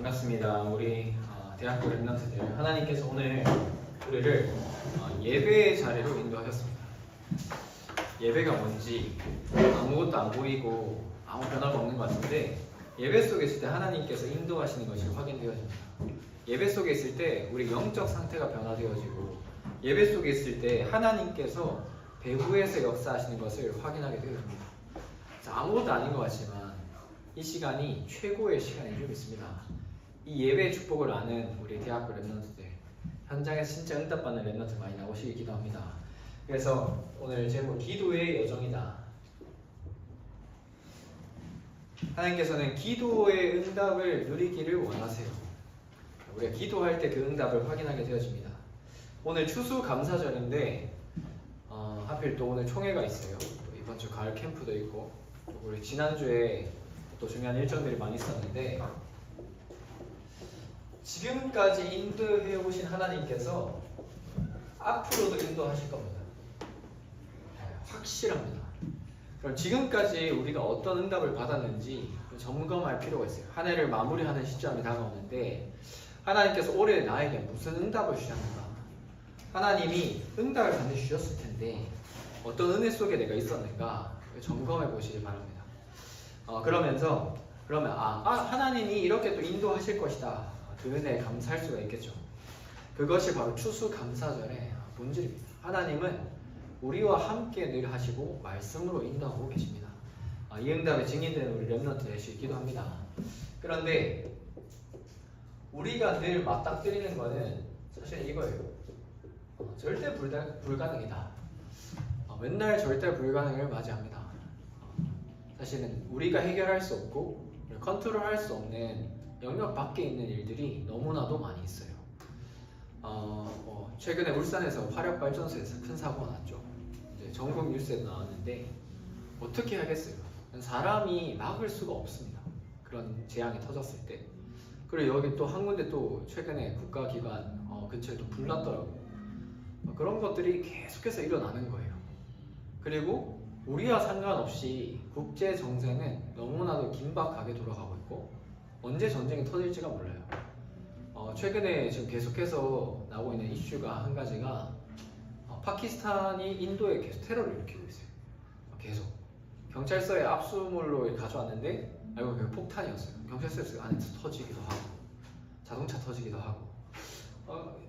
반갑습니다. 우리 대학교 랩런트들, 하나님께서 오늘 우리를 예배의 자리로 인도하셨습니다. 예배가 뭔지 아무것도 안 보이고 아무 변화가 없는 것 같은데, 예배 속에 있을 때 하나님께서 인도하시는 것이 확인되어집니다. 예배 속에 있을 때 우리 영적 상태가 변화되어지고, 예배 속에 있을 때 하나님께서 배후에서 역사하시는 것을 확인하게 되어집니다. 아무것도 아닌 것 같지만 이 시간이 최고의 시간인 줄 믿습니다. 이 예배의 축복을 아는 우리 대학교 랩런트들, 현장에서 진짜 응답받는 랩런트 많이 나오시길 기도합니다. 그래서 오늘 제목, 기도의 여정이다. 하나님께서는 기도의 응답을 누리기를 원하세요. 우리가 기도할 때 그 응답을 확인하게 되어집니다. 오늘 추수감사절인데 하필 또 오늘 총회가 있어요. 이번 주 가을 캠프도 있고, 우리 지난주에 또 중요한 일정들이 많이 있었는데, 지금까지 인도해 오신 하나님께서 앞으로도 인도하실 겁니다. 확실합니다. 그럼 지금까지 우리가 어떤 응답을 받았는지 점검할 필요가 있어요. 한 해를 마무리하는 시점이 다가오는데, 하나님께서 올해 나에게 무슨 응답을 주셨는가? 하나님이 응답을 반드시 주셨을 텐데 어떤 은혜 속에 내가 있었는가 점검해 보시기 바랍니다. 그러면 하나님이 이렇게 또 인도하실 것이다, 그 은혜에 감사할 수가 있겠죠. 그것이 바로 추수감사절의 본질입니다. 하나님은 우리와 함께 늘 하시고 말씀으로 인도하고 계십니다. 이 응답의 증인되는 우리 랩런트 되시길 기도합니다. 그런데 우리가 늘 맞닥뜨리는 것은 사실 이거예요. 절대 불가능이다. 맨날 절대 불가능을 맞이합니다. 사실은 우리가 해결할 수 없고 컨트롤할 수 없는 영역 밖에 있는 일들이 너무나도 많이 있어요. 최근에 울산에서 화력발전소에서 큰 사고가 났죠. 이제 전국 뉴스에도 나왔는데 어떻게 하겠어요? 사람이 막을 수가 없습니다. 그런 재앙이 터졌을 때. 그리고 여기 또 한 군데 또 최근에 국가기관 근처에 또 불났더라고요. 그런 것들이 계속해서 일어나는 거예요. 그리고 우리와 상관없이 국제 정세는 너무나도 긴박하게 돌아가고 있고, 언제 전쟁이 터질지가 몰라요. 최근에 지금 계속해서 나오고 있는 이슈가 한 가지가 파키스탄이 인도에 계속 테러를 일으키고 있어요. 계속 경찰서에 압수물로 가져왔는데 알고 보면 폭탄이었어요. 경찰서 안에서 터지기도 하고 자동차 터지기도 하고.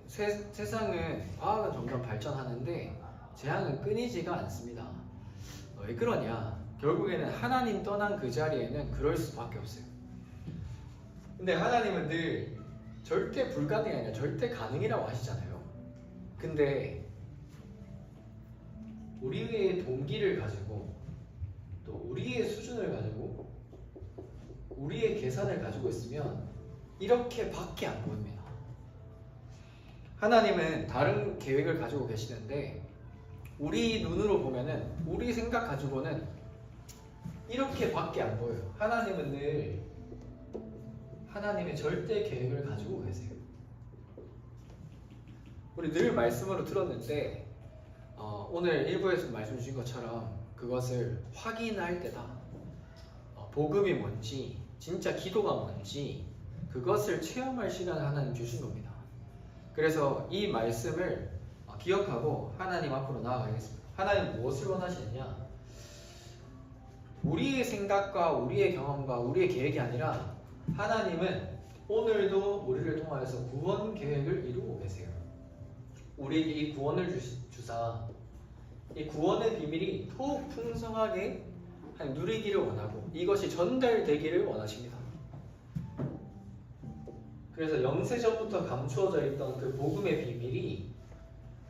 세상은, 과학은 점점 발전하는데 재앙은 끊이지가 않습니다. 왜 그러냐? 결국에는 하나님 떠난 그 자리에는 그럴 수밖에 없어요. 근데 하나님은 늘 절대 불가능이 아니라 절대 가능이라고 하시잖아요. 근데 우리의 동기를 가지고, 또 우리의 수준을 가지고, 우리의 계산을 가지고 있으면 이렇게 밖에 안 보입니다. 하나님은 다른 계획을 가지고 계시는데 우리 눈으로 보면은, 우리 생각 가지고는 이렇게 밖에 안 보여요. 하나님은 늘 하나님의 절대 계획을 가지고 계세요. 우리 늘 말씀으로 들었는데 오늘 일부에서 말씀 주신 것처럼 그것을 확인할 때다. 복음이 뭔지, 진짜 기도가 뭔지, 그것을 체험할 시간을 하나님 주신 겁니다. 그래서 이 말씀을 기억하고 하나님 앞으로 나아가겠습니다. 하나님 무엇을 원하시느냐? 우리의 생각과 우리의 경험과 우리의 계획이 아니라 하나님은 오늘도 우리를 통하여서 구원 계획을 이루고 계세요. 우리에게 이 구원을 주사 이 구원의 비밀이 더욱 풍성하게 누리기를 원하고, 이것이 전달되기를 원하십니다. 그래서 영세전부터 감추어져 있던 그 복음의 비밀이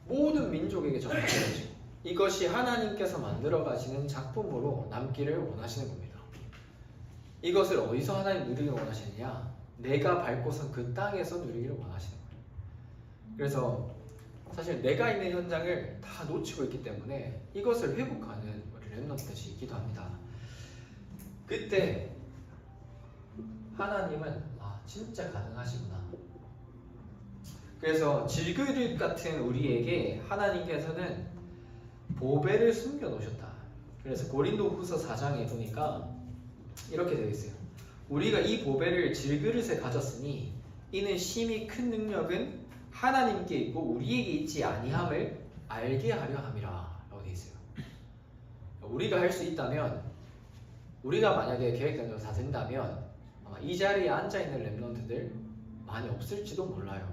모든 민족에게 전달되어지고, 이것이 하나님께서 만들어 가시는 작품으로 남기를 원하시는 겁니다. 이것을 어디서 하나님 누리기를 원하시느냐? 내가 밟고 선 그 땅에서 누리기를 원하시는 거예요. 그래서 사실 내가 있는 현장을 다 놓치고 있기 때문에 이것을 회복하는 우리 랩런트들이 기도합니다. 그때 하나님은 진짜 가능하시구나. 그래서 질그릇 같은 우리에게 하나님께서는 보배를 숨겨 놓으셨다. 그래서 고린도후서 4장에 보니까 이렇게 되어 있어요. 우리가 이 보배를 질그릇에 가졌으니 이는 심히 큰 능력은 하나님께 있고 우리에게 있지 아니함을 알게 하려 함이라 라고 되어 있어요. 우리가 할 수 있다면, 우리가 만약에 계획대로 다 된다면 아마 이 자리에 앉아있는 랩런트들 많이 없을지도 몰라요.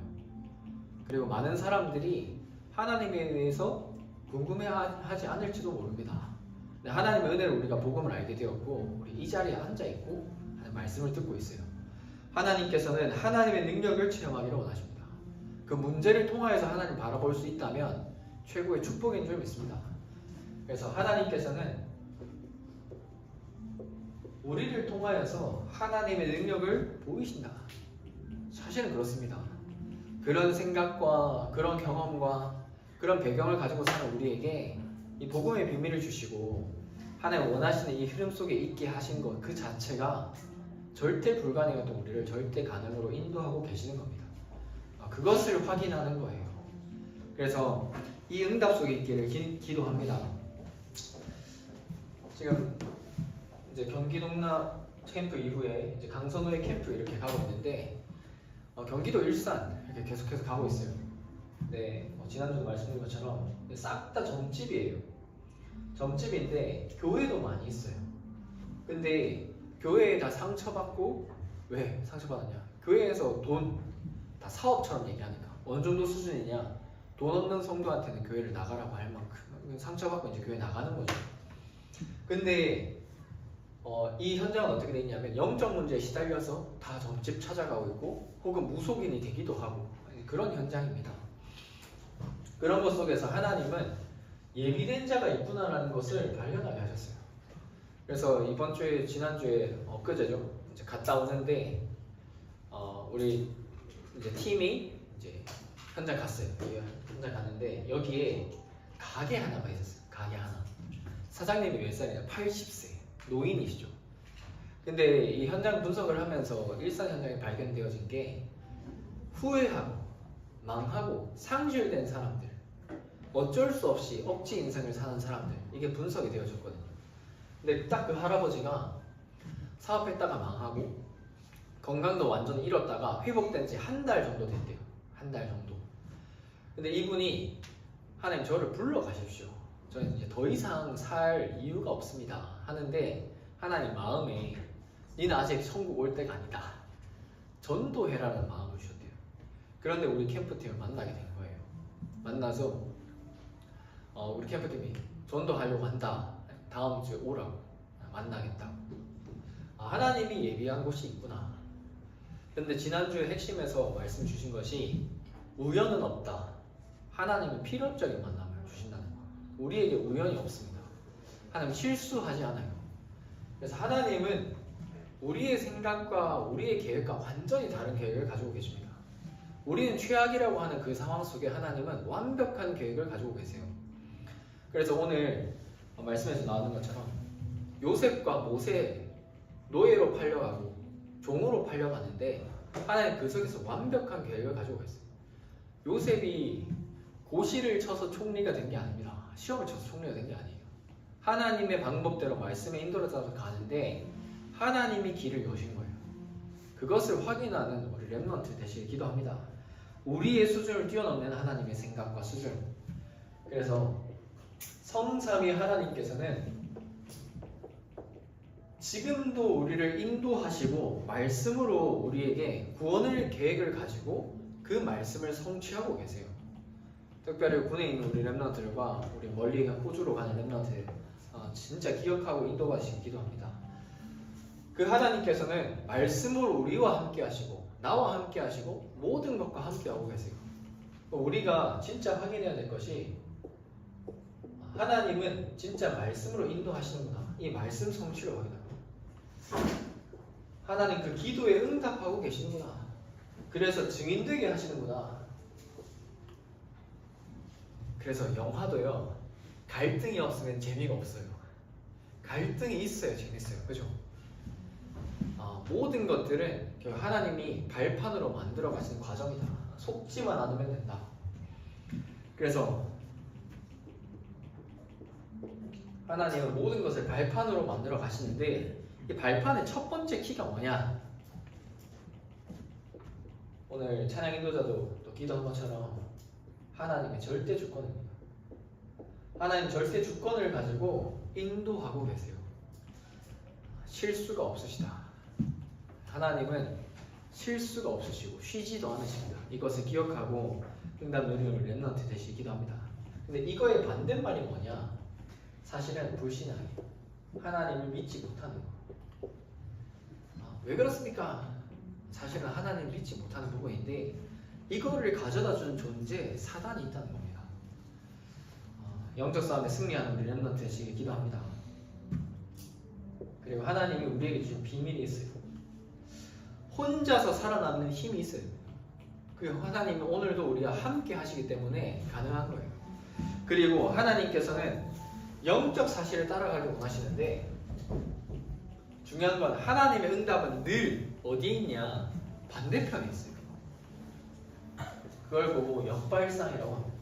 그리고 많은 사람들이 하나님에 대해서 궁금해하지 않을지도 모릅니다. 하나님의 은혜로 우리가 복음을 알게 되었고 우리 이 자리에 앉아있고 하는 말씀을 듣고 있어요. 하나님께서는 하나님의 능력을 체험하기를 원하십니다. 그 문제를 통하여서 하나님 바라볼 수 있다면 최고의 축복인 줄 믿습니다. 그래서 하나님께서는 우리를 통하여서 하나님의 능력을 보이신다. 사실은 그렇습니다. 그런 생각과 그런 경험과 그런 배경을 가지고 사는 우리에게 이 복음의 비밀을 주시고 하나님 원하시는 이 흐름 속에 있게 하신 것 그 자체가 절대 불가능했던 우리를 절대 가능으로 인도하고 계시는 겁니다. 그것을 확인하는 거예요. 그래서 이 응답 속에 있기를 기도합니다. 지금 이제 경기 동락 캠프 이후에 이제 강선호의 캠프 이렇게 가고 있는데 경기도 일산 이렇게 계속해서 가고 있어요. 네, 지난주도 말씀드린 것처럼 싹 다 점집이에요. 점집인데 교회도 많이 있어요. 근데 교회에 다 상처받고, 왜 상처받았냐? 교회에서 돈 다 사업처럼 얘기하니까 어느 정도 수준이냐? 돈 없는 성도한테는 교회를 나가라고 할 만큼 상처받고 이제 교회 나가는 거죠. 근데 이 현장은 어떻게 되냐면 영적 문제에 시달려서 다 점집 찾아가고 있고 혹은 무속인이 되기도 하고 그런 현장입니다. 그런 것 속에서 하나님은 예비된 자가 있구나라는 것을 발견하게 하셨어요. 그래서 이번 주에 지난주에 엊그제죠. 이제 갔다 오는데 우리 이제 팀이 이제 현장 갔어요. 현장 갔는데 여기에 가게 하나가 있었어요. 가게 하나. 사장님이 몇 살이냐? 80세. 노인이시죠. 근데 이 현장 분석을 하면서 일산 현장에 발견되어진 게 후회하고 망하고 상실된 사람들, 어쩔 수 없이 억지 인생을 사는 사람들, 이게 분석이 되어졌거든요. 근데 딱 그 할아버지가 사업했다가 망하고 건강도 완전히 잃었다가 회복된 지 한 달 정도 됐대요. 한 달 정도. 근데 이분이 하나님 저를 불러가십시오. 저는 이제 더 이상 살 이유가 없습니다 하는데 하나님 마음에 니는 아직 천국 올 때가 아니다. 전도해라는 마음을 주셨대요. 그런데 우리 캠프팀을 만나게 된 거예요. 만나서 우리 캠프팀이 전도하려고 한다. 다음 주에 오라고. 만나겠다고. 하나님이 예비한 곳이 있구나. 근데 지난주에 핵심에서 말씀 주신 것이 우연은 없다. 하나님은 필연적인 만남을 주신다는 거. 우리에게 우연이 없습니다. 하나님 실수하지 않아요. 그래서 하나님은 우리의 생각과 우리의 계획과 완전히 다른 계획을 가지고 계십니다. 우리는 최악이라고 하는 그 상황 속에 하나님은 완벽한 계획을 가지고 계세요. 그래서 오늘 말씀에서 나오는 것처럼 요셉과 모세 노예로 팔려가고 종으로 팔려가는데 하나님 그 속에서 완벽한 계획을 가지고 계세요. 요셉이 고시를 쳐서 총리가 된 게 아닙니다. 시험을 쳐서 총리가 된 게 아니에요. 하나님의 방법대로 말씀에 인도를 가는데 하나님이 길을 여신 거예요. 그것을 확인하는 우리 렘넌트 되시길 기도합니다. 우리의 수준을 뛰어넘는 하나님의 생각과 수준. 그래서 성삼위 하나님께서는 지금도 우리를 인도하시고 말씀으로 우리에게 구원을 계획을 가지고 그 말씀을 성취하고 계세요. 특별히 군에 있는 우리 렘넌트들과 우리 멀리 호주로 가는 렘넌트 진짜 기억하고 인도받으시기 기도합니다. 그 하나님께서는 말씀으로 우리와 함께 하시고 나와 함께 하시고 모든 것과 함께 하고 계세요. 우리가 진짜 확인해야 될 것이 하나님은 진짜 말씀으로 인도하시는구나. 이 말씀 성취를 확인합니다. 하나님 그 기도에 응답하고 계시는구나. 그래서 증인되게 하시는구나. 그래서 영화도요, 갈등이 없으면 재미가 없어요. 갈등이 있어야 재밌어요. 그죠? 모든 것들은 하나님이 발판으로 만들어 가시는 과정이다. 속지만 않으면 된다. 그래서 하나님은 모든 것을 발판으로 만들어 가시는데 이 발판의 첫 번째 키가 뭐냐? 오늘 찬양 인도자도 또 기도한 것처럼 하나님의 절대 주권입니다. 하나님 절대 주권을 가지고 인도하고 계세요. 실수가 없으시다. 하나님은 실수가 없으시고 쉬지도 않으십니다. 이것을 기억하고 응답 누리는 렘넌트 되시기도 합니다. 근데 이거의 반대말이 뭐냐? 사실은 불신앙이에요. 하나님을 믿지 못하는 거. 왜 그렇습니까? 사실은 하나님을 믿지 못하는 부분인데 이거를 가져다 주는 존재에 사단이 있다는 겁니다. 영적 싸움에 승리하는 우리 렘넌트 되시길 기도합니다. 그리고 하나님이 우리에게 주신 비밀이 있어요. 혼자서 살아남는 힘이 있어요. 그 하나님은 오늘도 우리와 함께 하시기 때문에 가능한 거예요. 그리고 하나님께서는 영적 사실을 따라가기 원하시는데 중요한 건 하나님의 응답은 늘 어디에 있냐? 반대편에 있어요. 그걸 보고 역발상이라고 합니다.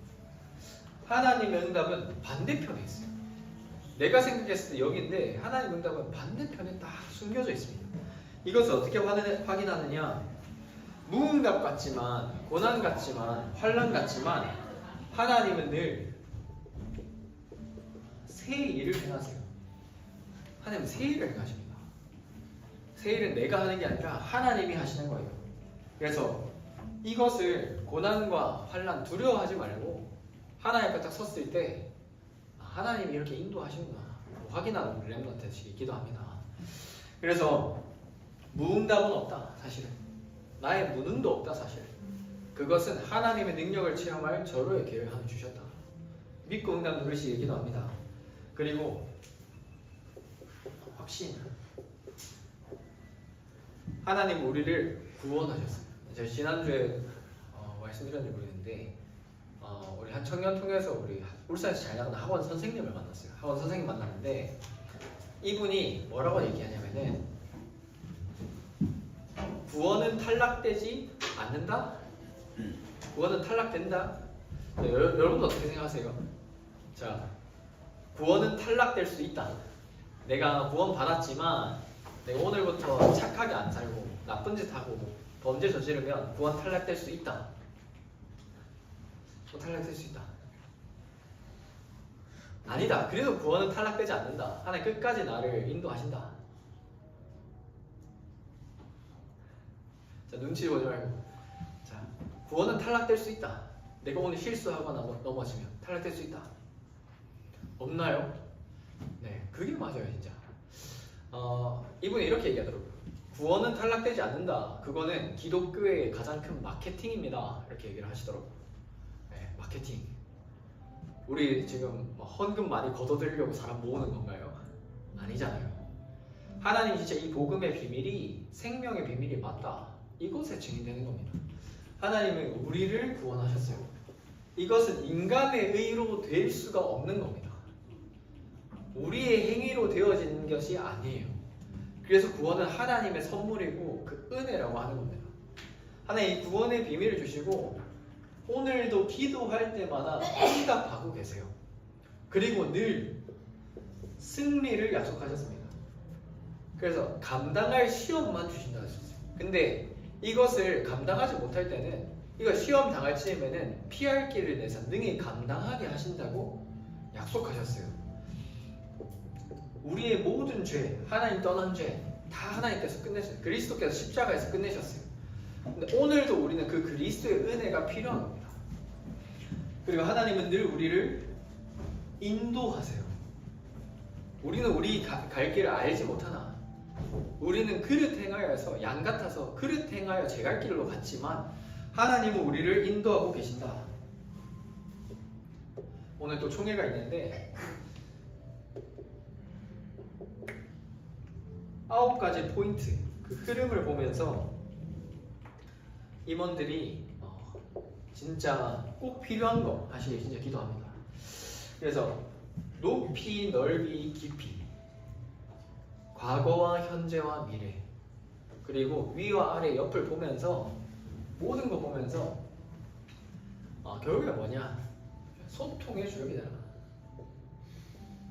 하나님의 응답은 반대편에 있어요. 내가 생각했을 때 여기인데 하나님의 응답은 반대편에 딱 숨겨져 있습니다. 이것을 어떻게 확인하느냐? 무응답 같지만 고난 같지만 환난 같지만 하나님은 늘 새 일을 행하세요. 하나님은 새 일을 행하십니다. 새 일은 내가 하는 게 아니라 하나님이 하시는 거예요. 그래서 이것을 고난과 환난 두려워하지 말고 하나님 앞에 딱 섰을 때 하나님이 이렇게 인도하시구나 확인하는 우리 렘넌트 되시길 기도합니다. 그래서 무응답은 없다. 사실은 나의 무능도 없다. 사실 그것은 하나님의 능력을 체험할 저로의 기회를 하나 주셨다. 믿고 응답 누리시길 기도합니다. 그리고 확신, 하나님 우리를 구원하셨어요. 제가 지난주에 말씀드렸는지 모르겠는데 우리 한 청년 통해서 우리 울산에서 잘 나가는 학원 선생님을 만났어요. 학원 선생님 만났는데 이분이 뭐라고 얘기하냐면은 구원은 탈락되지 않는다? 구원은 탈락된다? 네, 여러분도 어떻게 생각하세요? 자, 구원은 탈락될 수 있다. 내가 구원 받았지만 내가 오늘부터 착하게 안 살고 나쁜 짓 하고 범죄 저지르면 구원 탈락될 수 있다. 탈락될 수 있다. 아니다. 그래도 구원은 탈락되지 않는다. 하나님 끝까지 나를 인도하신다. 자, 눈치 보지 말고. 자, 구원은 탈락될 수 있다. 내가 오늘 실수하거나 넘어지면 탈락될 수 있다. 없나요? 네, 그게 맞아요, 진짜. 이분이 이렇게 얘기하더라고요. 구원은 탈락되지 않는다. 그거는 기독교의 가장 큰 마케팅입니다. 이렇게 얘기를 하시더라고요. 네, 마케팅. 우리 지금 헌금 많이 걷어들이려고 사람 모으는 건가요? 아니잖아요. 하나님 진짜 이 복음의 비밀이 생명의 비밀이 맞다. 이것에 증인되는 겁니다. 하나님은 우리를 구원하셨어요. 이것은 인간의 의로 될 수가 없는 겁니다. 우리의 행위로 되어지는 것이 아니에요. 그래서 구원은 하나님의 선물이고 그 은혜라고 하는 겁니다. 하나님 이 구원의 비밀을 주시고 오늘도 기도할 때마다 응답하고 계세요. 그리고 늘 승리를 약속하셨습니다. 그래서 감당할 시험만 주신다고 하셨어요. 근데 이것을 감당하지 못할 때는 이거 시험 당할 즈음에는 피할 길을 내서 능히 감당하게 하신다고 약속하셨어요. 우리의 모든 죄, 하나님 떠난 죄 다 하나님께서 끝내셨어요. 그리스도께서 십자가에서 끝내셨어요. 근데 오늘도 우리는 그 그리스도의 은혜가 필요한 겁니다. 그리고 하나님은 늘 우리를 인도하세요. 우리는 우리 갈 길을 알지 못하나 우리는 그릇 행하여서 양 같아서 그릇 행하여 제 갈 길로 갔지만 하나님은 우리를 인도하고 계신다. 오늘 또 총회가 있는데 9가지 포인트 그 흐름을 보면서 임원들이 진짜 꼭 필요한 거 하시길 진짜 기도합니다. 그래서 높이, 넓이, 깊이, 과거와 현재와 미래, 그리고 위와 아래, 옆을 보면서 모든 거 보면서 결국에 뭐냐? 소통의 주역이잖아.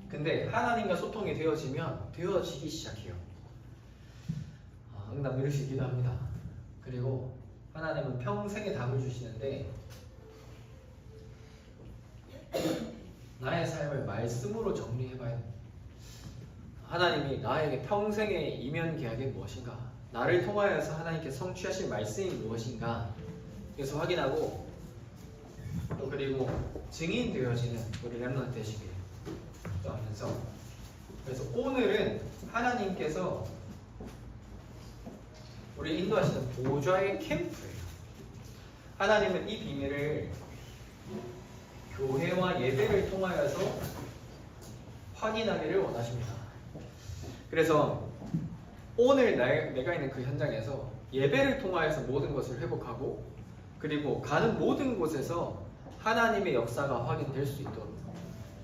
근데 하나님과 소통이 되어지면 되어지기 시작해요. 응답 이루시기도 합니다. 그리고 하나님은 평생의 답을 주시는데 나의 삶을 말씀으로 정리해봐야 됩니다. 하나님이 나에게 평생의 이면 계약이 무엇인가, 나를 통하여서 하나님께 성취하신 말씀이 무엇인가, 그래서 확인하고 또 그리고 증인 되어지는 우리 렘넌트 되시길 하면서, 그래서 오늘은 하나님께서 우리 인도하시는 보좌의 캠프예요. 하나님은 이 비밀을 교회와 예배를 통하여서 확인하기를 원하십니다. 그래서 오늘 내가 있는 그 현장에서 예배를 통하여서 모든 것을 회복하고, 그리고 가는 모든 곳에서 하나님의 역사가 확인될 수 있도록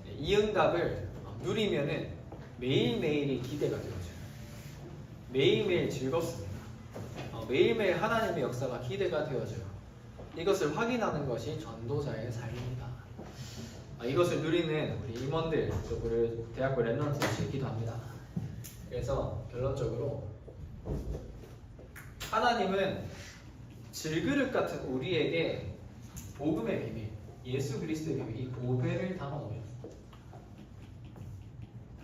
이 응답을 누리면은 매일매일이 기대가 되어져요. 매일매일 즐겁습니다. 매일매일 하나님의 역사가 기대가 되어져요. 이것을 확인하는 것이 전도자의 삶입니다. 이것을 누리는 우리 임원들, 우리 대학교 렘넌트들이 기도합니다. 그래서 결론적으로 하나님은 질그릇 같은 우리에게 복음의 비밀, 예수 그리스도의 비밀, 이 보배를 담아놓으셨습니다.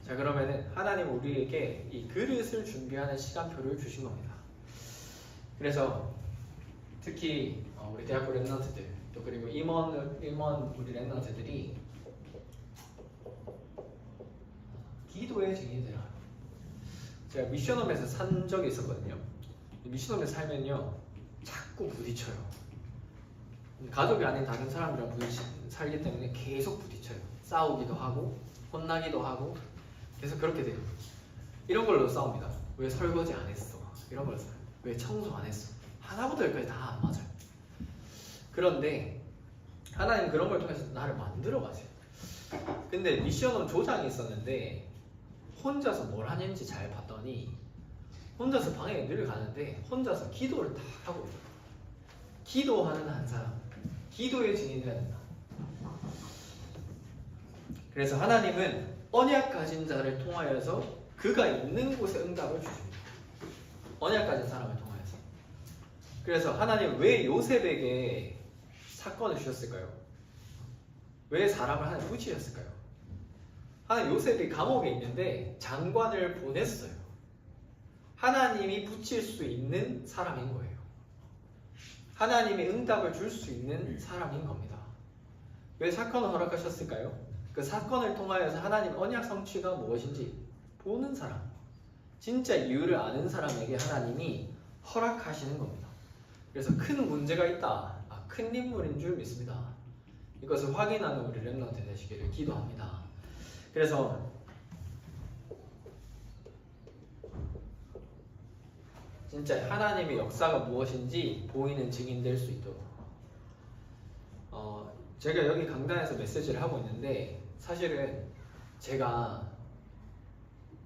자, 그러면은 하나님 우리에게 이 그릇을 준비하는 시간표를 주신 겁니다. 그래서 특히 우리 대학교 렘넌트들, 또 그리고 임원 우리 렘넌트들이 기도의 증인이 되라. 제가 미션홈에서 산 적이 있었거든요. 미션홈에서 살면요 자꾸 부딪혀요. 가족이 아닌 다른 사람이랑 살기 때문에 계속 부딪혀요. 싸우기도 하고 혼나기도 하고 계속 그렇게 돼요. 이런 걸로 싸웁니다. 왜 설거지 안 했어? 이런 걸로 싸워요. 왜 청소 안 했어? 하나부터 열까지 다 안 맞아요. 그런데 하나님 그런 걸 통해서 나를 만들어 가세요. 근데 미션홈 조장이 있었는데 혼자서 뭘 하는지 잘 봤더니 혼자서 방에 늘 가는데 혼자서 기도를 다 하고 있어요. 기도하는 한 사람, 기도의 증인이 해야 된다. 그래서 하나님은 언약 가진 자를 통하여서 그가 있는 곳에 응답을 주십니다. 언약 가진 사람을 통하여서. 그래서 하나님 왜 요셉에게 사건을 주셨을까요? 왜 사람을 하나님 붙이셨을까요? 하나님 요셉이 감옥에 있는데 장관을 보냈어요. 하나님이 붙일 수 있는 사람인 거예요. 하나님이 응답을 줄 수 있는 사람인 겁니다. 왜 사건을 허락하셨을까요? 그 사건을 통하여서 하나님 언약 성취가 무엇인지 보는 사람, 진짜 이유를 아는 사람에게 하나님이 허락하시는 겁니다. 그래서 큰 문제가 있다, 큰 인물인 줄 믿습니다. 이것을 확인하는 우리 렘넌트 되시기를 기도합니다. 그래서 진짜 하나님의 역사가 무엇인지 보이는 증인 될 수 있도록. 제가 여기 강단에서 메시지를 하고 있는데 사실은 제가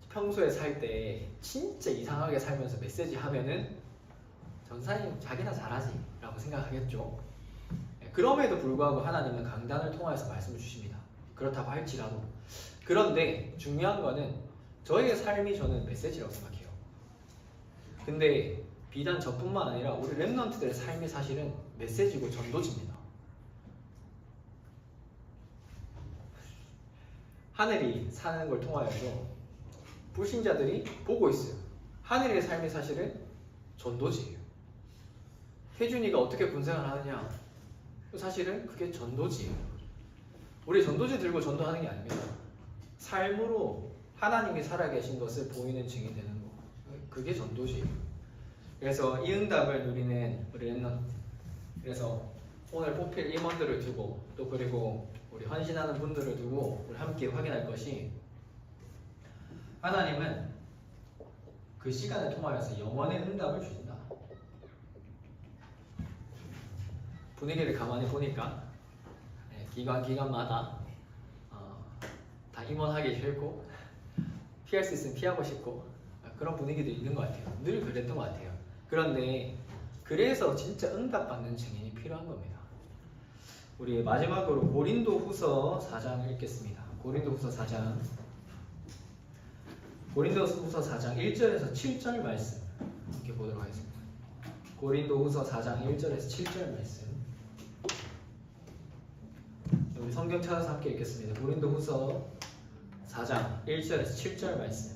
평소에 살 때 진짜 이상하게 살면서 메시지 하면은 전사님 자기나 잘하지 라고 생각하겠죠. 그럼에도 불구하고 하나님은 강단을 통해서 말씀을 주십니다. 그렇다고 할지라도. 그런데 중요한 거는 저희의 삶이 저는 메시지라고 생각해요. 근데 비단 저뿐만 아니라 우리 렘넌트들의 삶이 사실은 메시지고 전도지입니다. 하늘이 사는 걸 통하여서 불신자들이 보고 있어요. 하늘의 삶이 사실은 전도지예요. 혜준이가 어떻게 군생활을 하느냐, 사실은 그게 전도지예요. 우리 전도지 들고 전도하는 게 아닙니다. 삶으로 하나님이 살아계신 것을 보이는 증인 되는 거, 그게 전도지예요. 그래서 이 응답을 누리는 우리 렘넌트, 그래서 오늘 뽑힐 임원들을 두고 또 그리고 우리 헌신하는 분들을 두고 우리 함께 확인할 것이, 하나님은 그 시간을 통하여서 영원의 응답을 주신다. 분위기를 가만히 보니까 기관마다 다 임원하기 싫고 피할 수 있으면 피하고 싶고 그런 분위기도 있는 것 같아요. 늘 그랬던 것 같아요. 그런데 그래서 진짜 응답받는 증인이 필요한 겁니다. 우리 마지막으로 고린도후서 4장을 읽겠습니다. 고린도후서 4장 1절에서 7절 말씀 함께 보도록 하겠습니다. 고린도후서 4장 1절에서 7절 말씀. 우리 성경 찾아서 함께 읽겠습니다. 고린도후서 4장 1절에서 7절 말씀.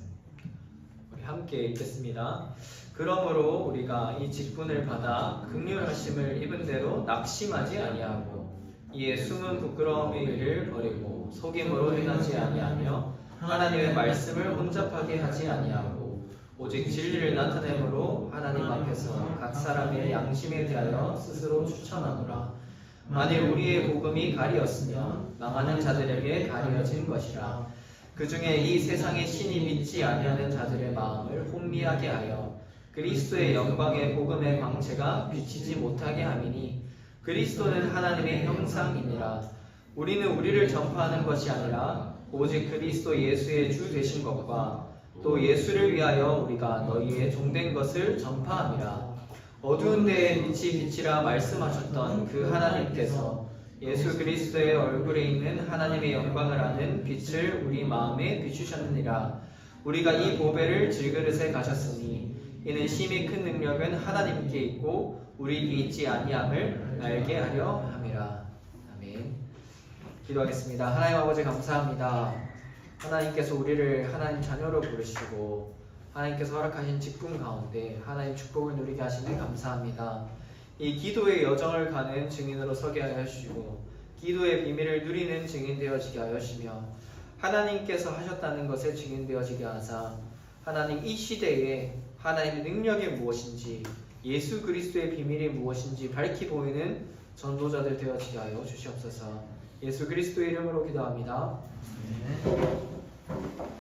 우리 함께 읽겠습니다. 그러므로 우리가 이 직분을 받아 긍휼하심을 입은 대로 낙심하지 아니하고 이에 숨은 부끄러움의 일을 버리고 속임으로 행하지 아니하며 하나님의 말씀을 혼잡하게 하지 아니하고 오직 진리를 나타내므로 하나님 앞에서 각 사람의 양심에 대하여 스스로 추천하노라. 만일 우리의 복음이 가리었으면 망하는 자들에게 가려진 것이라. 그 중에 이 세상의 신이 믿지 아니하는 자들의 마음을 혼미하게 하여 그리스도의 영광의 복음의 광채가 비치지 못하게 함이니 그리스도는 하나님의 형상이니라. 우리는 우리를 전파하는 것이 아니라 오직 그리스도 예수의 주 되신 것과 또 예수를 위하여 우리가 너희의 종된 것을 전파함이라. 어두운 데에 빛이 비치라 말씀하셨던 그 하나님께서 예수 그리스도의 얼굴에 있는 하나님의 영광을 아는 빛을 우리 마음에 비추셨느니라. 우리가 이 보배를 질그릇에 가졌으니 이는 심히 큰 능력은 하나님께 있고 우리에게 있지 아니함을 알게 하려 함이라. 아멘. 기도하겠습니다. 하나님 아버지 감사합니다. 하나님께서 우리를 하나님 자녀로 부르시고 하나님께서 허락하신 직분 가운데 하나님 축복을 누리게 하시니 감사합니다. 이 기도의 여정을 가는 증인으로 서게 하여 주시고 기도의 비밀을 누리는 증인 되어지게 하여 주시며 하나님께서 하셨다는 것에 증인 되어지게 하사 하나님 이 시대에 하나님의 능력이 무엇인지 예수 그리스도의 비밀이 무엇인지 밝히 보이는 전도자들 되어지게 하여 주시옵소서. 예수 그리스도의 이름으로 기도합니다.